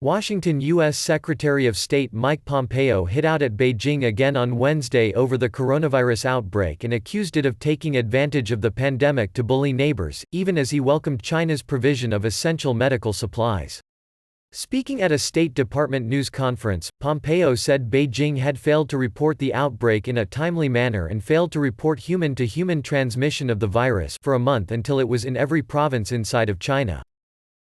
Washington U.S. Secretary of State Mike Pompeo hit out at Beijing again on Wednesday over the coronavirus outbreak and accused it of taking advantage of the pandemic to bully neighbors, even as he welcomed China's provision of essential medical supplies. Speaking at a State Department news conference, Pompeo said Beijing had failed to report the outbreak in a timely manner and failed to report human-to-human transmission of the virus for a month until it was in every province inside of China.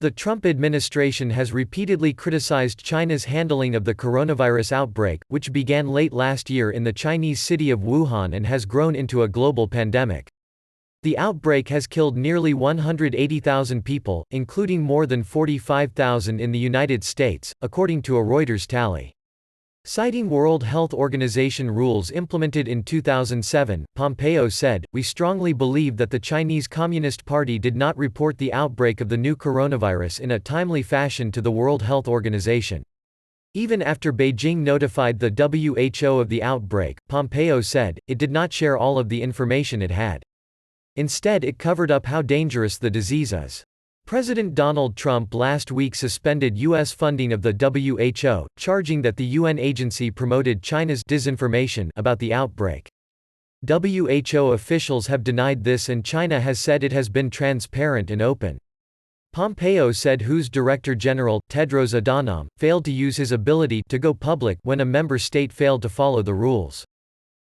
The Trump administration has repeatedly criticized China's handling of the coronavirus outbreak, which began late last year in the Chinese city of Wuhan and has grown into a global pandemic. The outbreak has killed nearly 180,000 people, including more than 45,000 in the United States, according to a Reuters tally. Citing World Health Organization rules implemented in 2007, Pompeo said, "We strongly believe that the Chinese Communist Party did not report the outbreak of the new coronavirus in a timely fashion to the World Health Organization." Even after Beijing notified the WHO of the outbreak, Pompeo said, it did not share all of the information it had. Instead, it covered up how dangerous the disease is. President Donald Trump last week suspended U.S. funding of the WHO, charging that the UN agency promoted China's disinformation about the outbreak. WHO officials have denied this and China has said it has been transparent and open. Pompeo said WHO's Director General, Tedros Adhanom, failed to use his ability to go public when a member state failed to follow the rules.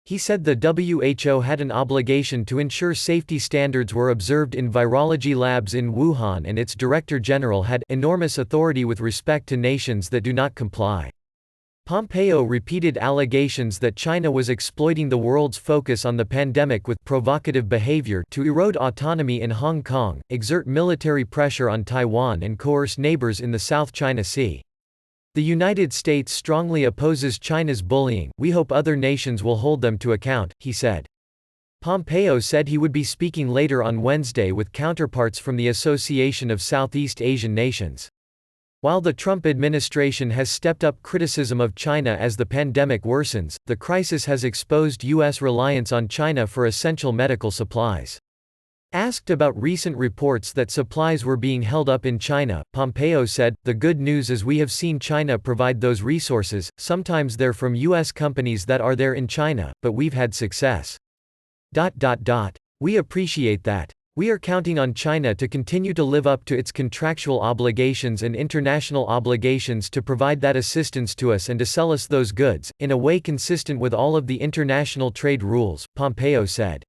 He said the WHO had an obligation to ensure safety standards were observed in virology labs in Wuhan and its Director General had enormous authority with respect to nations that do not comply. Pompeo repeated allegations that China was exploiting the world's focus on the pandemic with provocative behavior to erode autonomy in Hong Kong, exert military pressure on Taiwan and coerce neighbors in the South China Sea. The United States strongly opposes China's bullying. We hope other nations will hold them to account, he said. Pompeo said he would be speaking later on Wednesday with counterparts from the Association of Southeast Asian Nations. While the Trump administration has stepped up criticism of China as the pandemic worsens, the crisis has exposed U.S. reliance on China for essential medical supplies. Asked about recent reports that supplies were being held up in China, Pompeo said, "The good news is we have seen China provide those resources, sometimes they're from U.S. companies that are there in China, but we've had success. We appreciate that. We are counting on China to continue to live up to its contractual obligations and international obligations to provide that assistance to us and to sell us those goods, in a way consistent with all of the international trade rules," Pompeo said.